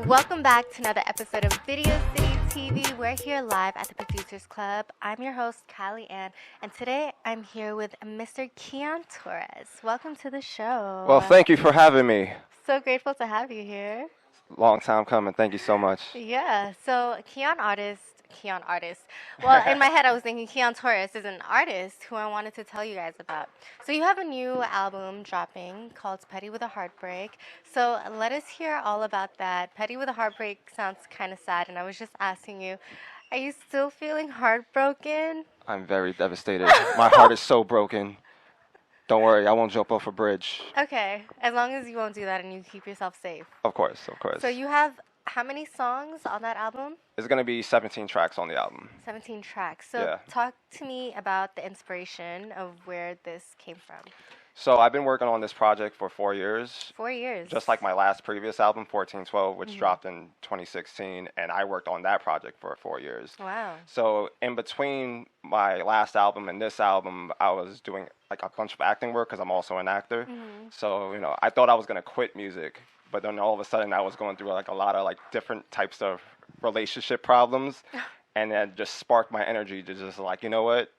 Welcome back to another episode of Video City TV. We're here live at the Producers Club. I'm your host, Callie Ann, and today I'm here with Mr. Keon Torres. Welcome to the show. Well, thank you for having me. So grateful to have you here. Long time coming. Thank you so much. Yeah, so Keon artist. Well, in my head, I was thinking Keon Torres is an artist who I wanted to tell you guys about. So you have a new album dropping called Petty with a Heartbreak. So let us hear all about that. Petty with a Heartbreak sounds kind of sad, and I was just asking you, are you still feeling heartbroken? I'm very devastated. My heart is so broken. Don't worry, I won't jump off a bridge. Okay, as long as you won't do that and you keep yourself safe. Of course, of course. So you have how many songs on that album? It's going to be 17 tracks on the album. 17 tracks. So Yeah. talk to me about the inspiration of where this came from. So I've been working on this project for 4 years. 4 years. Just like my last previous album, 1412, which dropped in 2016, and I worked on that project for 4 years. Wow. So in between my last album and this album, I was doing like a bunch of acting work because I'm also an actor. So, I thought I was going to quit music, but then all of a sudden I was going through like a lot of like different types of relationship problems, and that just sparked my energy to just like, you know what?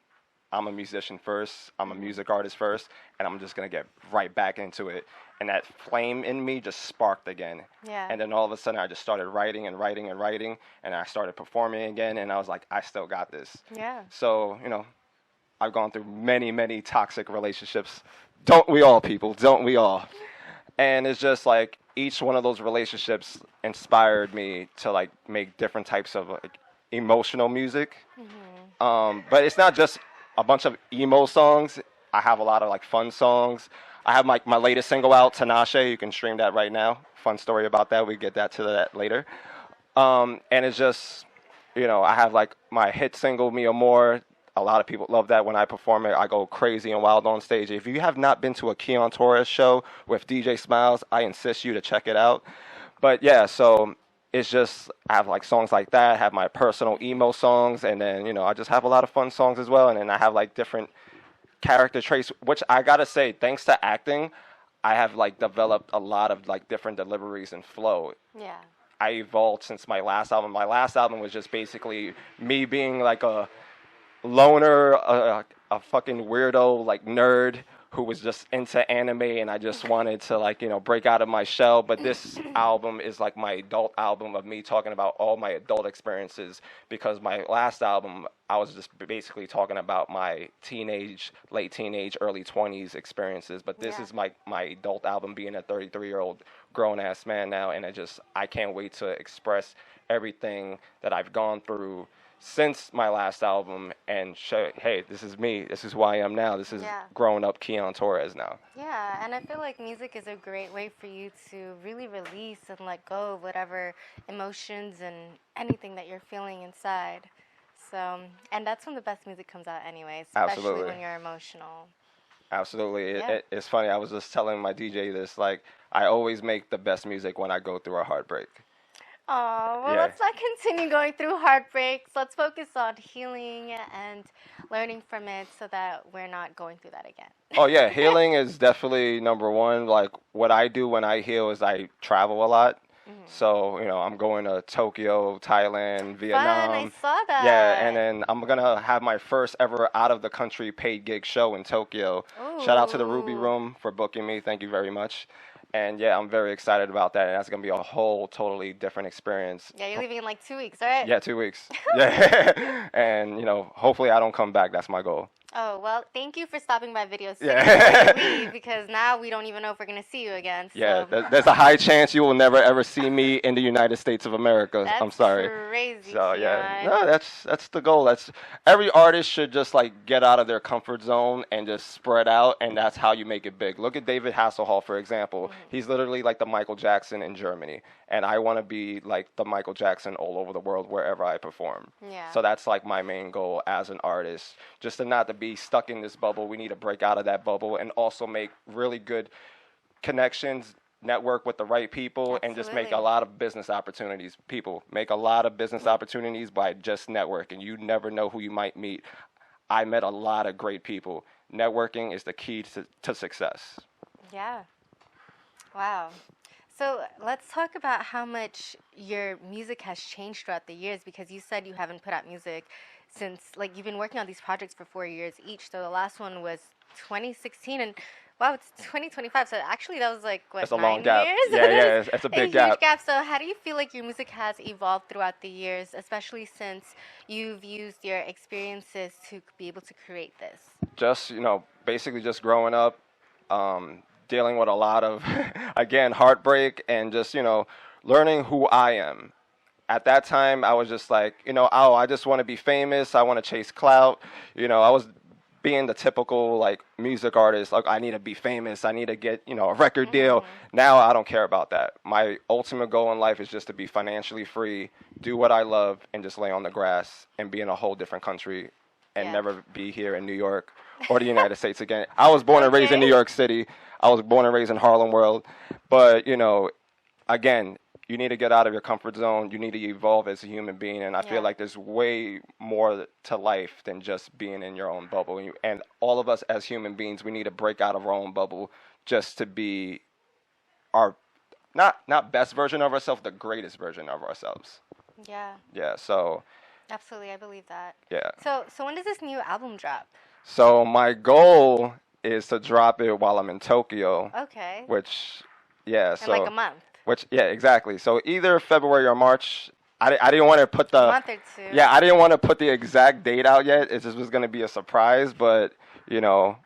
I'm a musician first, I'm a music artist first, and I'm just going to get right back into it. And that flame in me just sparked again. Yeah. And then all of a sudden I just started writing, and I started performing again, and I was like, I still got this. Yeah. So, I've gone through many, many toxic relationships. Don't we all, people? Don't we all? And it's just like each one of those relationships inspired me to like make different types of like emotional music. But it's not just a bunch of emo songs. I have a lot of like fun songs. I have my latest single out, Tinashe. You can stream that right now. Fun story about that. We get to that later. And it's just, I have like my hit single, Me More. A lot of people love that when I perform it. I go crazy and wild on stage. If you have not been to a Keon Torres show with DJ Smiles, I insist you to check it out. But yeah, so it's just, I have like songs like that. I have my personal emo songs, and then, I just have a lot of fun songs as well. And then I have like different character traits, which I gotta say, thanks to acting, I have like developed a lot of like different deliveries and flow. Yeah. I evolved since my last album. My last album was just basically me being like a loner, a fucking weirdo, like nerd who was just into anime, and I just wanted to like, break out of my shell. But this album is like my adult album of me talking about all my adult experiences, because my last album, I was just basically talking about my late teenage, early 20s experiences. But this is my adult album, being a 33-year-old grown-ass man now, and I can't wait to express everything that I've gone through since my last album and show, hey, this is me. This is who I am now. This is grown up Keon Torres now. Yeah, and I feel like music is a great way for you to really release and let go of whatever emotions and anything that you're feeling inside. So, and that's when the best music comes out anyway, especially when you're emotional. Absolutely. It's funny. I was just telling my DJ this, like, I always make the best music when I go through a heartbreak. Oh, well, let's not continue going through heartbreaks. Let's focus on healing and learning from it so that we're not going through that again. Oh, yeah. Healing is definitely number one. Like, what I do when I heal is I travel a lot. So, I'm going to Tokyo, Thailand, Vietnam. Fun, I saw that. Yeah, and then I'm going to have my first ever out-of-the-country paid gig show in Tokyo. Ooh. Shout out to the Ruby Room for booking me. Thank you very much. And yeah, I'm very excited about that. And that's going to be a whole totally different experience. Yeah, you're leaving in like 2 weeks, right? Yeah, 2 weeks. Yeah. And, hopefully I don't come back. That's my goal. Oh, well, thank you for stopping by Video City because now we don't even know if we're going to see you again. So. Yeah, there's a high chance you will never, ever see me in the United States of America. That's I'm sorry. Crazy. So, yeah. Keon. No, that's the goal. Every artist should just, like, get out of their comfort zone and just spread out, and that's how you make it big. Look at David Hasselhoff, for example. He's literally like the Michael Jackson in Germany, and I want to be like the Michael Jackson all over the world wherever I perform. Yeah. So that's like my main goal as an artist, just to not to be stuck in this bubble. We need to break out of that bubble and also make really good connections, network with the right people, and just make a lot of business opportunities. People make a lot of business opportunities by just networking. You never know who you might meet. I met a lot of great people. Networking is the key to success. Yeah. Wow. So let's talk about how much your music has changed throughout the years because you said you haven't put out music since, like, you've been working on these projects for 4 years each. So the last one was 2016, and wow, it's 2025. So actually, that was like, what, It's a long 9 gap. years? Yeah, That is yeah, it's a a big huge gap. gap. So how do you feel like your music has evolved throughout the years, especially since you've used your experiences to be able to create this? Just basically just growing up, dealing with a lot of again heartbreak and just learning who I am. At that time, I was just like, oh, I just want to be famous. I want to chase clout. I was being the typical like music artist. Like, I need to be famous. I need to get a record deal. Now I don't care about that. My ultimate goal in life is just to be financially free, do what I love, and just lay on the grass and be in a whole different country and Yeah. never be here in New York or the United States again. I was born and raised in New Okay. York City. I was born and raised in Harlem World. But, again, you need to get out of your comfort zone. You need to evolve as a human being. And I feel Yeah. like there's way more to life than just being in your own bubble. And all of us as human beings, we need to break out of our own bubble just to be our not best version of ourselves, the greatest version of ourselves. Yeah. Yeah. So Absolutely, I believe that. yeah. So when does this new album drop? So my goal is to drop it while I'm in Tokyo, Okay. which yeah. In like a So month. which yeah, exactly. So either February or March. I didn't want to put A the month or two. yeah, I didn't want to put the exact date out yet. It just was going to be a surprise, but you know,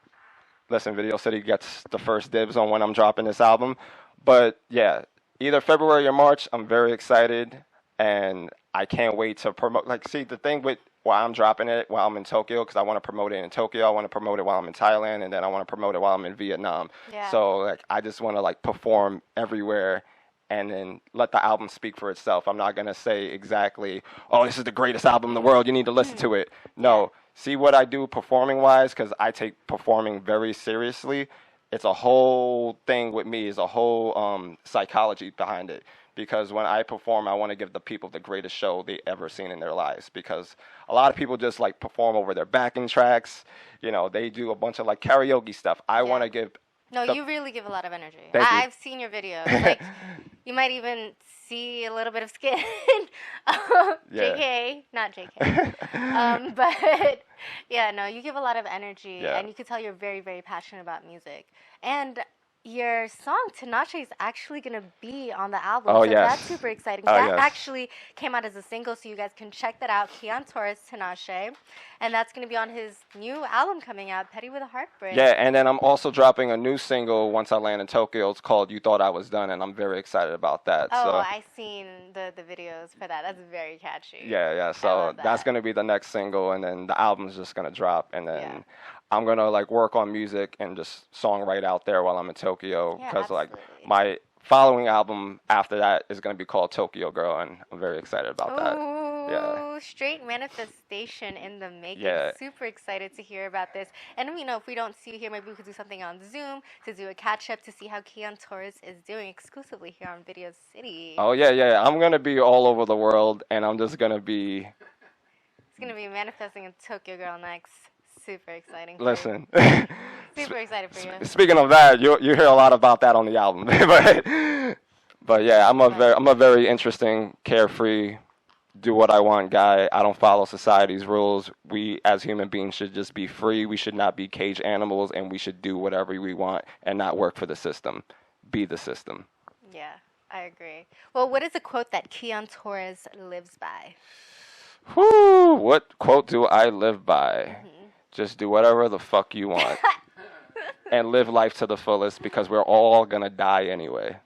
listen, Video City gets the first dibs on when I'm dropping this album. But yeah, either February or March. I'm very excited, and I can't wait to promote. Like, see, the thing with why I'm dropping it while I'm in Tokyo, because I want to promote it in Tokyo. I want to promote it while I'm in Thailand, and then I want to promote it while I'm in Vietnam. Yeah. So like, I just want to like perform everywhere. And then let the album speak for itself. I'm not gonna say exactly, oh, this is the greatest album in the world. You need to listen to it. No, see what I do performing wise, because I take performing very seriously. It's a whole thing with me. Is a whole psychology behind it. Because when I perform, I want to give the people the greatest show they ever seen in their lives. Because a lot of people just like perform over their backing tracks. They do a bunch of like karaoke stuff. I want to give. No, the- you really give a lot of energy. Thank you. I've seen your videos. Like, you might even see a little bit of skin. Yeah. JK, not JK. But yeah, no, you give a lot of energy, Yeah. and you can tell you're very, very passionate about music. And your song Tinashe is actually gonna be on the album, Oh, so yes. that's super exciting. Oh, That yes. actually came out as a single, so you guys can check that out. Keon Torres Tinashe, and that's gonna be on his new album coming out, Petty with a Heartbreak. Yeah, and then I'm also dropping a new single once I land in Tokyo. It's called "You Thought I Was Done," and I'm very excited about that. Oh, So I seen the videos for that. That's very catchy. yeah. I So love that's that. gonna be the next single, and then the album's just gonna drop, and then Yeah. I'm gonna like work on music and just songwrite out there while I'm in Tokyo, Yeah, because like absolutely. my following album after that is gonna be called Tokyo Girl, and I'm very excited about that. Ooh, Yeah. straight manifestation in the making. Yeah. Super excited to hear about this. And if we don't see you here, maybe we could do something on Zoom to do a catch up to see how Keon Torres is doing exclusively here on Video City. Oh yeah. I'm gonna be all over the world, and I'm just gonna be It's gonna be manifesting in Tokyo Girl next. Super exciting. For listen. you. Super excited for you. Speaking of that, you hear a lot about that on the album, but yeah, I'm a very interesting, carefree, do what I want guy. I don't follow society's rules. We as human beings should just be free. We should not be cage animals, and we should do whatever we want and not work for the system. Be the system. Yeah, I agree. Well, what is a quote that Keon Torres lives by? Whoo! What quote do I live by? Just do whatever the fuck you want and live life to the fullest, because we're all gonna die anyway.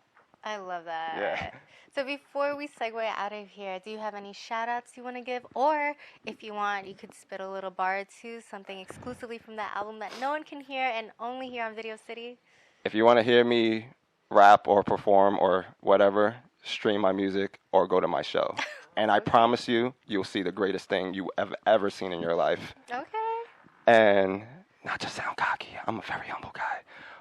I love that. Yeah. So before we segue out of here, do you have any shout outs you want to give? Or if you want, you could spit a little bar or two, something exclusively from that album that no one can hear and only hear on Video City. If you want to hear me rap or perform or whatever, stream my music or go to my show. And I promise you, you'll see the greatest thing you have ever seen in your life. Okay. And not to sound cocky, I'm a very humble guy.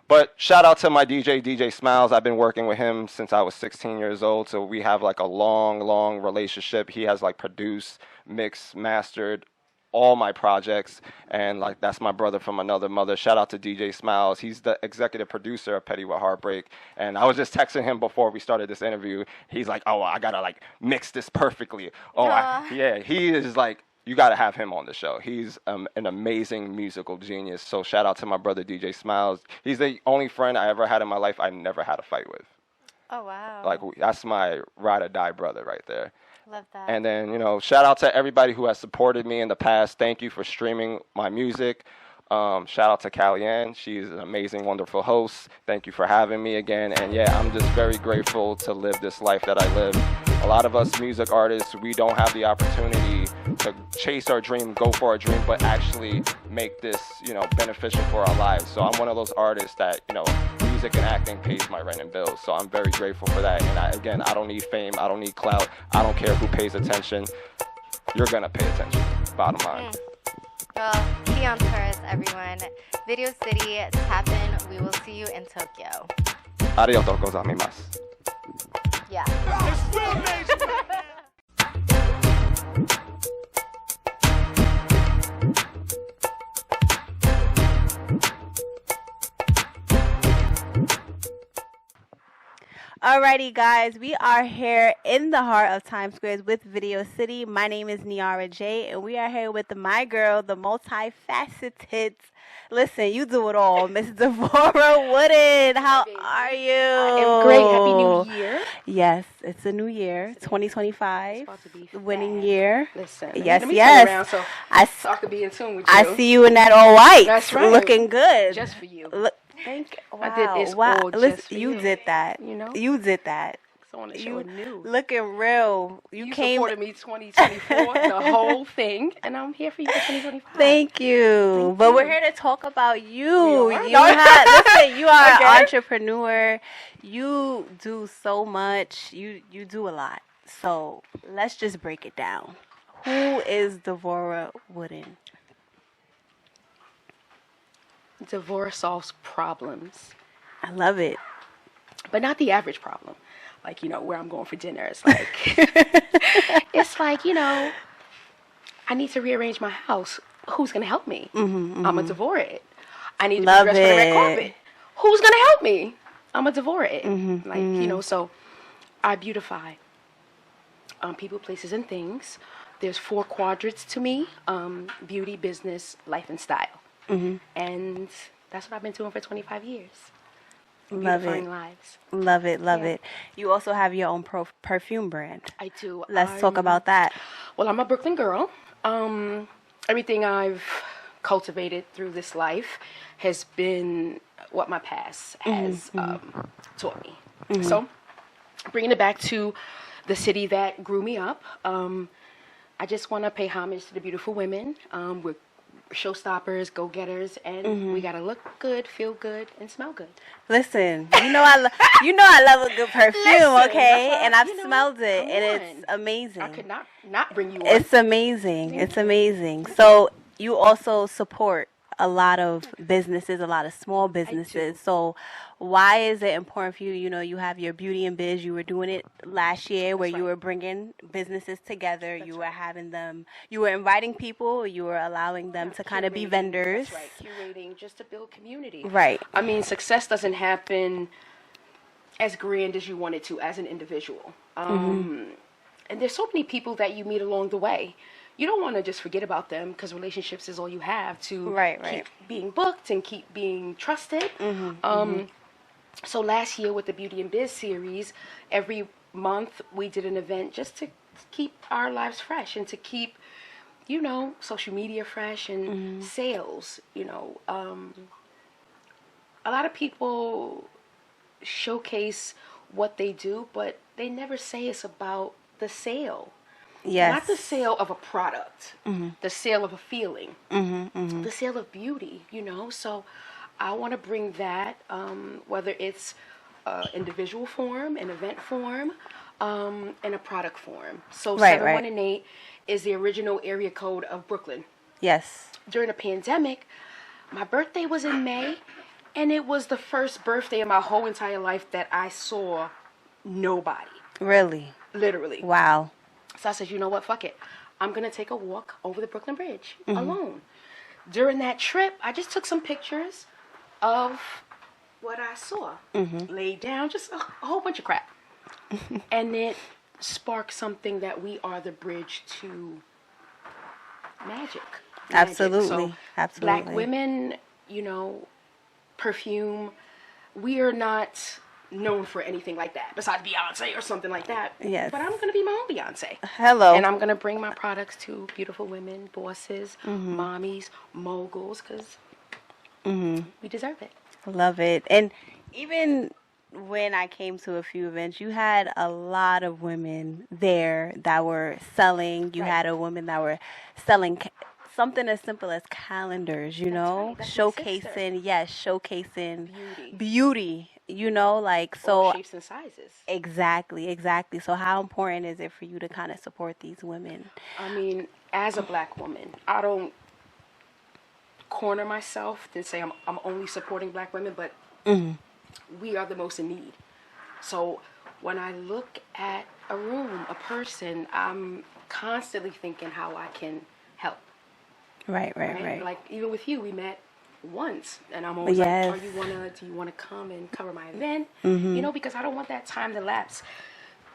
But shout out to my DJ Smiles. I've been working with him since I was 16 years old. So we have like a long relationship. He has like produced, mixed, mastered all my projects, and like that's my brother from another mother. Shout out to DJ Smiles. He's the executive producer of Petty with Heartbreak, and I was just texting him before we started this interview. He's like, "Oh, I gotta like mix this perfectly." Yeah, he is like. You got to have him on the show. He's an amazing musical genius. So shout out to my brother DJ Smiles. He's the only friend I ever had in my life I never had a fight with. Oh, wow. Like that's my ride or die brother right there. Love that. And then, shout out to everybody who has supported me in the past. Thank you for streaming my music. Shout out to Kellyanne. She's an amazing, wonderful host. Thank you for having me again. And yeah, I'm just very grateful to live this life that I live. A lot of us music artists, we don't have the opportunity to chase our dream, go for our dream, but actually make this, beneficial for our lives. So I'm one of those artists that, music and acting pays my rent and bills. So I'm very grateful for that. And I don't need fame. I don't need clout. I don't care who pays attention. You're going to pay attention. Bottom line. Well, Keon Torres, everyone. Video City, tap in. We will see you in Tokyo. Arigatou gozaimasu. Yeah. Alrighty, guys, we are here in the heart of Times Square with Video City. My name is Niara J, and we are here with my girl, the multifaceted. Listen, you do it all, Miss Devora Wooden. How are you? I am great. Happy New Year. Yes, it's a new year, 2025. It's about to be winning fast. year. Listen, Yes, let me yes. turn around so I could be in tune with you. I see you in that all white. That's right. Looking good. Just for you. Wow. I did this all just Listen, for you you. did that. You did that. So I want to show it new. Looking real. You came. supported me 2024, the whole thing, and I'm here for you for 2025. Thank you. But we're here to talk about you. We are? You listen, you are Okay. an entrepreneur. You do so much. You do a lot. So let's just break it down. Who is Devora Wooden? Devora solves problems, I love it. but not the average problem. Like, where I'm going for dinner. It's like, I need to rearrange my house. Who's going to help me? I'm going to Devora it. I need to Love be dressed for the red it. carpet. Who's going to help me? I'm going to Devora it. So I beautify people, places, and things. There's 4 quadrants to me: beauty, business, life, and style. And that's what I've been doing for 25 years. Love Beautifying it. lives. Love it. Love Yeah. it. You also have your own perfume brand. I do. Let's talk about that. Well, I'm a Brooklyn girl. Everything I've cultivated through this life has been what my past has taught me. So, bringing it back to the city that grew me up, I just want to pay homage to the beautiful women. We're showstoppers, go-getters, and we gotta look good, feel good, and smell good. Listen, I love a good perfume, Listen, okay? that's why, And I've smelled it, come and on. it's amazing. I could not bring you one. It's amazing. It's amazing. So you also support a lot of businesses, a lot of small businesses. So why is it important for you? You have your beauty and biz. You were doing it last year where you were bringing businesses together. You were having them, you were inviting people. You were allowing them to kind of be Curating, vendors. That's right, curating just to build community. Right. I mean, success doesn't happen as grand as you want it to as an individual. And there's so many people that you meet along the way. You don't want to just forget about them because relationships is all you have to keep being booked and keep being trusted. So last year with the Beauty and Biz series, every month we did an event just to keep our lives fresh and to keep, social media fresh and sales. A lot of people showcase what they do, but they never say it's about the sale. Yes. Not the sale of a product, the sale of a feeling, the sale of beauty, So I want to bring that, whether it's individual form, an event form, and a product form. So 718 is the original area code of Brooklyn. Yes. During the pandemic, my birthday was in May, and it was the first birthday in my whole entire life that I saw nobody. Really? Literally. Wow. So I said, you know what, fuck it. I'm going to take a walk over the Brooklyn Bridge alone. During that trip, I just took some pictures of what I saw. Laid down, just a whole bunch of crap. And it sparked something that we are the bridge to magic. Absolutely. So, Absolutely. Black women, perfume, we are not known for anything like that besides Beyonce or something like that. Yes. But I'm going to be my own Beyonce. Hello. And I'm going to bring my products to beautiful women, bosses, mommies, moguls, because we deserve it. Love it. And even when I came to a few events, you had a lot of women there that were selling. You had a woman that were selling something as simple as calendars, right. That's my showcasing, showcasing Beauty. beauty, like, so. All shapes and sizes. Exactly. So how important is it for you to kind of support these women? I mean, as a Black woman, I don't corner myself and say I'm only supporting Black women, but we are the most in need. So when I look at a room, a person, I'm constantly thinking how I can help. Right. Like even with you, we met once, and I'm always like, do you wanna come and cover my event? Because I don't want that time to lapse.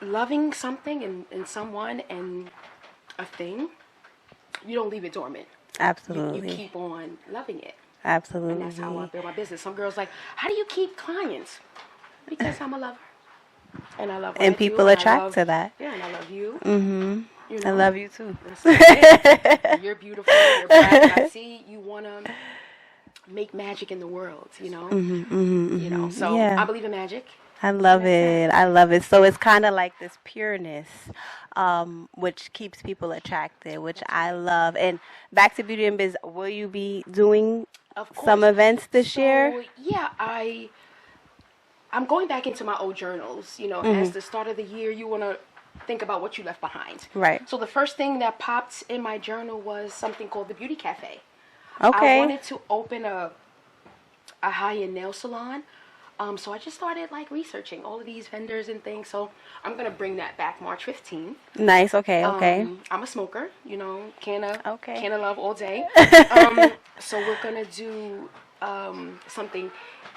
Loving something and someone and a thing, you don't leave it dormant. Absolutely. You keep on loving it. Absolutely. And that's how I build my business. Some girls like, how do you keep clients? Because I'm a lover. And I love what And I people do, attract to that. Yeah, and I love you. I love you too. You're beautiful. You're Black. I see you want to make magic in the world, So Yeah. I believe in magic. I love it. So it's kind of like this pureness, which keeps people attracted, which I love. And back to Beauty and Biz, will you be doing Of course. some events this year? Yeah, I'm going back into my old journals. As the start of the year, you want to think about what you left behind. Right. So the first thing that popped in my journal was something called the Beauty Cafe. Okay. I wanted to open a high-end nail salon. So I just started researching all of these vendors and things. So I'm going to bring that back March 15th. Nice. Okay. I'm a smoker, can of love all day. So we're going to do something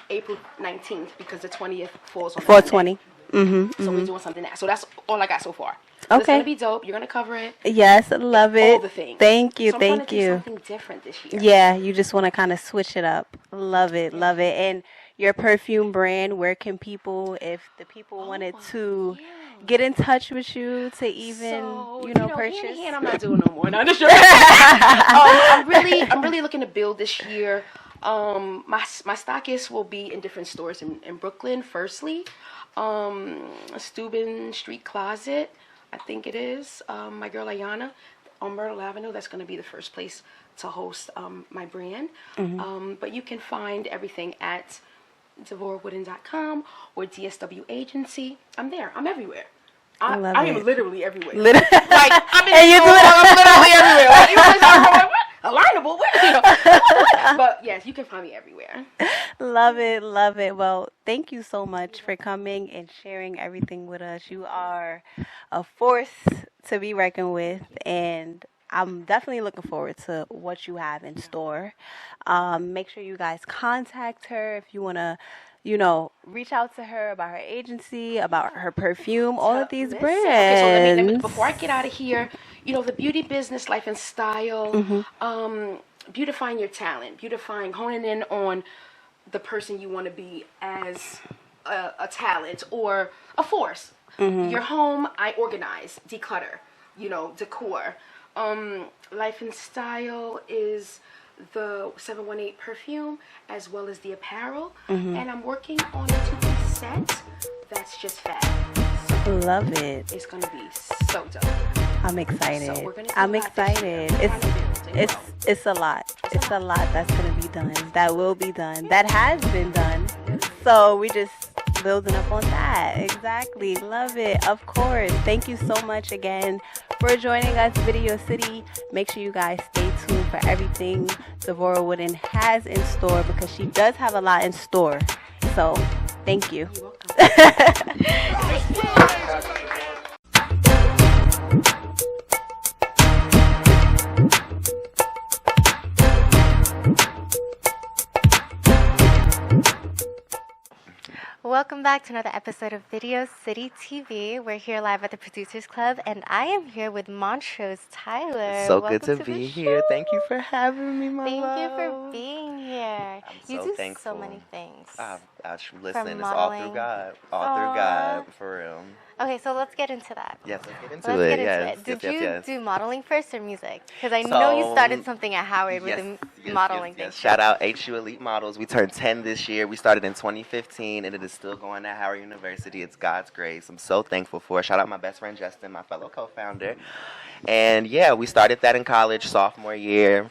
April 19th because the 20th falls on 420. So we're doing something now. So that's all I got so far. So it's going to be dope. You're going to cover it. Yes, love it. All the things. Thank you. So I'm trying to Thank do you. something different this year. Yeah, you just want to kind of switch it up. Love it. And your perfume brand, where can people, if the people wanted to get in touch with you to even, purchase? Hand in hand, I'm not doing no more. No, just I'm really looking to build this year. My stockist will be in different stores in Brooklyn. Firstly, Steuben Street Closet, I think it is. My girl Ayana on Myrtle Avenue. That's going to be the first place to host my brand. But you can find everything at DevoraWooden.com or DSW Agency. I'm there. I'm everywhere. I am literally everywhere. I'm literally everywhere. Alignable. But yes, you can find me everywhere. Love it. Well, thank you so much for coming and sharing everything with us. You are a force to be reckoned with, and I'm definitely looking forward to what you have in store. Make sure you guys contact her if you want to, reach out to her about her agency, about her perfume, all of these brands. Okay, so before I get out of here, the beauty business, life and style, beautifying your talent, honing in on the person you want to be as a talent or a force. Your home, I organize, declutter, decor. Life and style is the 718 perfume as well as the apparel, and I'm working on a 2-piece set that's just fab. Love it. It's gonna be so dope. I'm excited. So we're gonna do I'm a lot excited. this year. It's a lot. It's a lot that's gonna be done. That will be done. That has been done. So we just building up on that. Exactly. Love it. Of course. Thank you so much again for joining us, Video City. Make sure you guys stay tuned for everything Devora Wooden has in store, because she does have a lot in store. So thank you. You're welcome. welcome back to another episode of Video City TV. We're here live at the Producers Club, and I am here with Montrose Tyler. So Welcome good to the be show. here. Thank you for having me, my Thank you for love. being here. I'm You so do thankful. so many things. Listen, it's all modeling. through God. All through God, for real. Okay, so let's get into that. Yes, let's get into Let's it. get into Yes, it. Did yes, you yes. do modeling first or music? Because I know you started something at Howard with the modeling thing. Shout out HU Elite Models. We turned 10 this year. We started in 2015, and it is still going at Howard University. It's God's grace. I'm so thankful for it. Shout out my best friend Justin, my fellow co-founder. And yeah, we started that in college, sophomore year.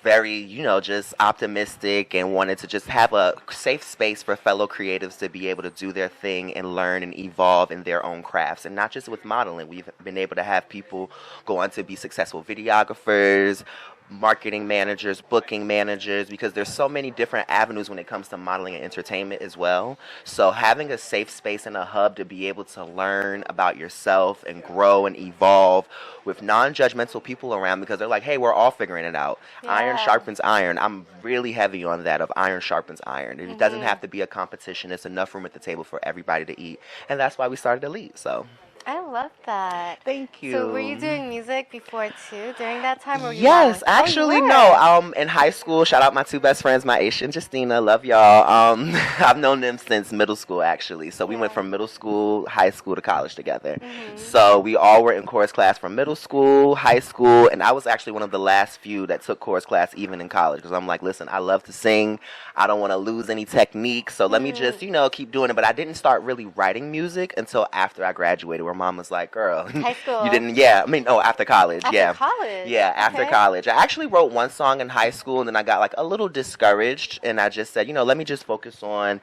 Very, just optimistic and wanted to just have a safe space for fellow creatives to be able to do their thing and learn and evolve in their own crafts. And not just with modeling. We've been able to have people go on to be successful videographers, marketing managers, booking managers, because there's so many different avenues when it comes to modeling and entertainment as well. So having a safe space and a hub to be able to learn about yourself and grow and evolve with non-judgmental people around, because they're like, hey, we're all figuring it out. Yeah. Iron sharpens iron. I'm really heavy on that of iron sharpens iron. It doesn't have to be a competition. It's enough room at the table for everybody to eat. And that's why we started Elite. So I love that. thank you. So were you doing music before too during that time? Or were you Yes, modeling? actually, you were. no. In high school, shout out my two best friends, Maisha and Justina. Love y'all. I've known them since middle school, actually. So we went from middle school, high school to college together. So we all were in chorus class from middle school, high school, and I was actually one of the last few that took chorus class even in college, because I'm like, listen, I love to sing. I don't want to lose any technique, so let me just, keep doing it. But I didn't start really writing music until after I graduated, where mom was like, girl, High school. you didn't, after college, After college? Yeah, after Okay. college. I actually wrote one song in high school, and then I got like a little discouraged, and I just said, let me just focus on,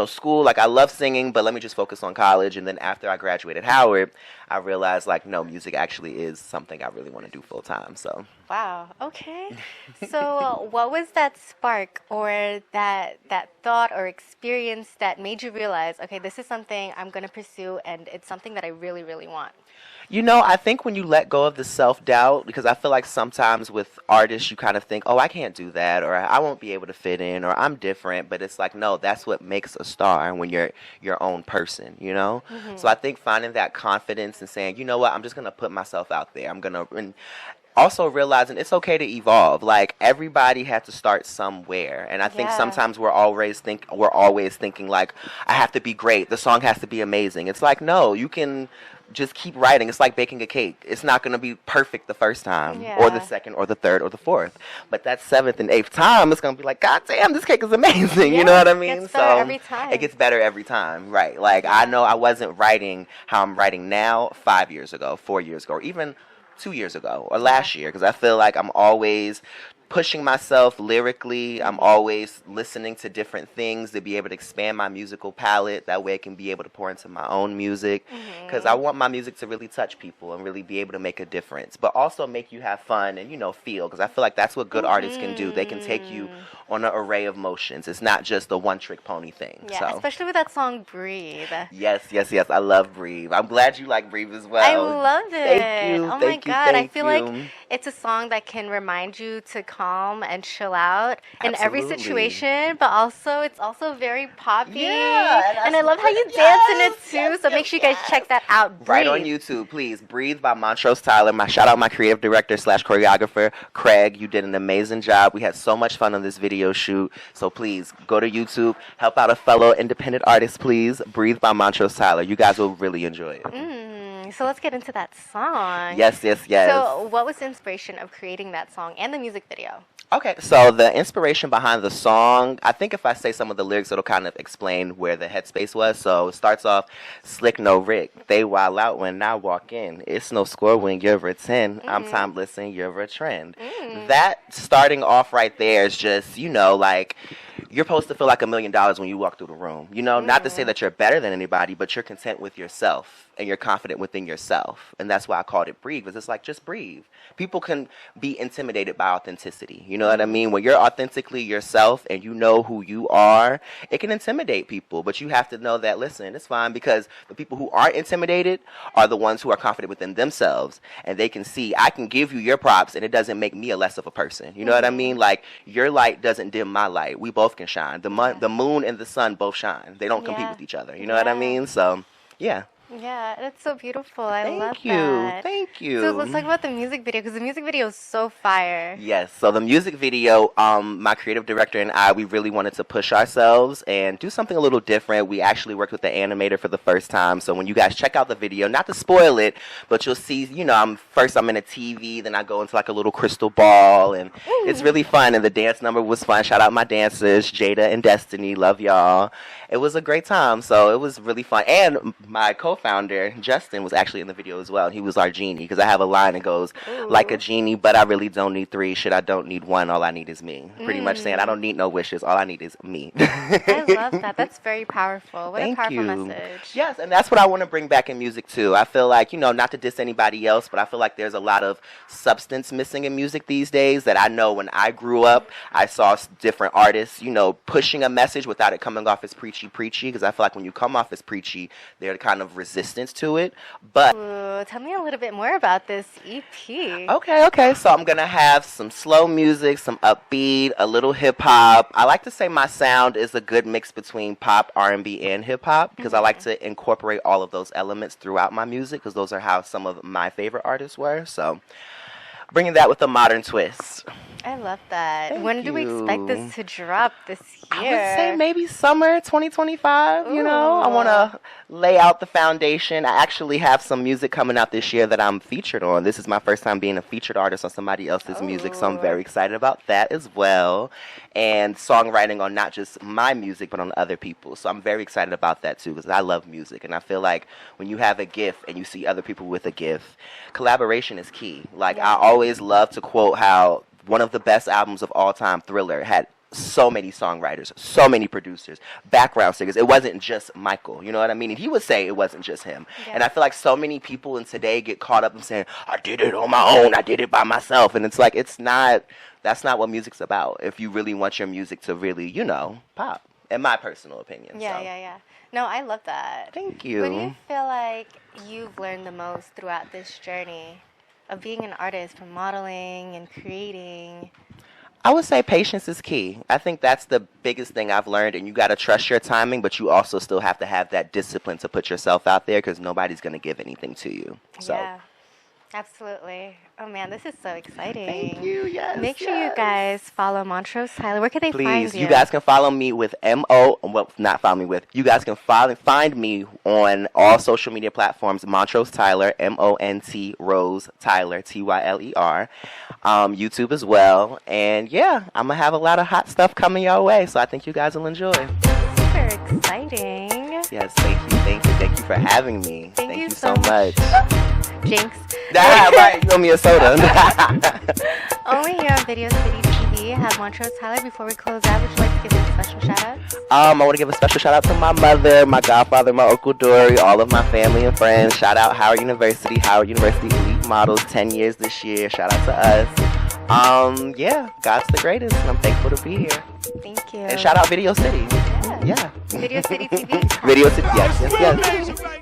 school. Like, I love singing, but let me just focus on college. And then after I graduated Howard, I realized, like, no, music actually is something I really want to do full time. So Wow. Okay. So, what was that spark or that thought or experience that made you realize, okay, this is something I'm going to pursue, and it's something that I really, really want? I think when you let go of the self-doubt, because I feel like sometimes with artists, you kind of think, oh, I can't do that, or I won't be able to fit in, or I'm different. But it's like, no, that's what makes a star, when you're your own person, So I think finding that confidence and saying, you know what, I'm just going to put myself out there. And also realizing it's okay to evolve. Like, everybody had to start somewhere, and I think sometimes we're always thinking like, I have to be great. The song has to be amazing. It's like, no, you can just keep writing. It's like baking a cake. It's not going to be perfect the first time, or the second, or the third, or the fourth. But that seventh and eighth time, it's going to be like, God damn, this cake is amazing. You know what I mean? It gets better every time. It gets better every time, right? Like, I know I wasn't writing how I'm writing now 5 years ago, 4 years ago, or even 2 years ago, or last year, because I feel like I'm always pushing myself lyrically. I'm always listening to different things to be able to expand my musical palette. That way I can be able to pour into my own music, because I want my music to really touch people and really be able to make a difference, but also make you have fun and, feel, because I feel like that's what good artists can do. They can take you on an array of motions. It's not just a one-trick pony thing. Yeah, So. especially with that song Breathe. Yes. I love Breathe. I'm glad you like Breathe as well. I love it. Thank you. Oh my Thank you, God. I thank feel you. like it's a song that can remind you to calm and chill out in every Absolutely. situation, but also it's also very poppy. Yeah, and I love how you dance in it too. So make sure you guys check that out. Right on Breathe. YouTube, please. Breathe by Montrose Tyler. Shout out my creative director / choreographer, Craig. You did an amazing job. We had so much fun on this video shoot. So please go to YouTube, help out a fellow independent artist, please. Breathe by Montrose Tyler. You guys will really enjoy it. So let's get into that song. Yes. So what was the inspiration of creating that song and the music video? Okay, so the inspiration behind the song, I think if I say some of the lyrics, it'll kind of explain where the headspace was. So it starts off, slick no Rick, they wild out when I walk in. It's no score when you're a 10. I'm timeless and you're a trend. That starting off right there is just, like, you're supposed to feel like $1 million when you walk through the room. Not to say that you're better than anybody, but you're content with yourself. and you're confident within yourself. And that's why I called it breathe, because it's like, just breathe. People can be intimidated by authenticity. You know what I mean? When you're authentically yourself and you know who you are, it can intimidate people. But you have to know that, listen, it's fine, because the people who aren't intimidated are the ones who are confident within themselves. And they can see, I can give you your props and it doesn't make me a less of a person. You know what I mean? Like, your light doesn't dim my light. We both can shine. The moon and the sun both shine. They don't compete with each other. You know what I mean? So, yeah. Yeah, that's so beautiful. I love Thank you. that. Thank you. So let's talk about the music video, because the music video is so fire. Yes. So the music video, my creative director and I, we really wanted to push ourselves and do something a little different. We actually worked with the animator for the first time. So when you guys check out the video, not to spoil it, but you'll see, you know, I'm in a TV, then I go into like a little crystal ball, and it's really fun. And the dance number was fun. Shout out my dancers, Jada and Destiny. Love y'all. It was a great time. So it was really fun. And my co-founder, Justin, was actually in the video as well. He was our genie, because I have a line that goes, like a genie, but I really don't need three. Shit, I don't need one. All I need is me. Pretty much saying I don't need no wishes. All I need is me. I love that. That's very powerful. What Thank a powerful you. message. Yes, and that's what I want to bring back in music too. I feel like, you know, not to diss anybody else, but I feel like there's a lot of substance missing in music these days that I know when I grew up, I saw different artists, you know, pushing a message without it coming off as preachy, because I feel like when you come off as preachy, there's kind of resistance to it. But Ooh, tell me a little bit more about this EP. Okay. So I'm going to have some slow music, some upbeat, a little hip hop. I like to say my sound is a good mix between pop, R&B, and hip hop, because I like to incorporate all of those elements throughout my music, because those are how some of my favorite artists were. So bringing that with a modern twist. I love that. Thank When do we expect this to drop this year? I would say maybe summer 2025, you know. I Ooh. want to lay out the foundation. I actually have some music coming out this year that I'm featured on. This is my first time being a featured artist on somebody else's music, so I'm very excited about that as well. And songwriting on not just my music, but on other people. So I'm very excited about that too, because I love music. And I feel like when you have a gift and you see other people with a gift, collaboration is key. Like, I always love to quote how one of the best albums of all time, Thriller, had so many songwriters, so many producers, background singers. It wasn't just Michael, you know what I mean? And he would say it wasn't just him. Yeah. And I feel like so many people in today get caught up in saying, I did it on my own, I did it by myself. And it's like, that's not what music's about. If you really want your music to really, you know, pop, in my personal opinion. Yeah. No, I love that. Thank you. What do you feel like you've learned the most throughout this journey of being an artist, from modeling and creating? I would say patience is key. I think that's the biggest thing I've learned, and you got to trust your timing, but you also still have to have that discipline to put yourself out there, because nobody's going to give anything to you. So. Yeah, absolutely. Oh man, this is so exciting. Thank you. Yes. Make sure you guys follow Montrose Tyler. Where can they find Please, you? you guys can follow me with not follow me with. You guys can find me on all social media platforms, Montrose Tyler, MONT Rose Tyler, TYLER. YouTube as well. And yeah, I'm going to have a lot of hot stuff coming your way, so I think you guys will enjoy. Super exciting. Yes, thank you for having me. Thank you so so much. Jinx. Right, you owe me a soda. Only here on Video City TV. I have Montrose Tyler. Before we close out, would you like to give any special shout-outs? I want to give a special shout-out to my mother, my godfather, my Uncle Dory, all of my family and friends. Shout out Howard University Elite Models, 10 years this year. Shout out to us. Yeah, God's the greatest, and I'm thankful to be here. Thank you. And shout out Video City. Yeah. Video City TV. Video City, yes.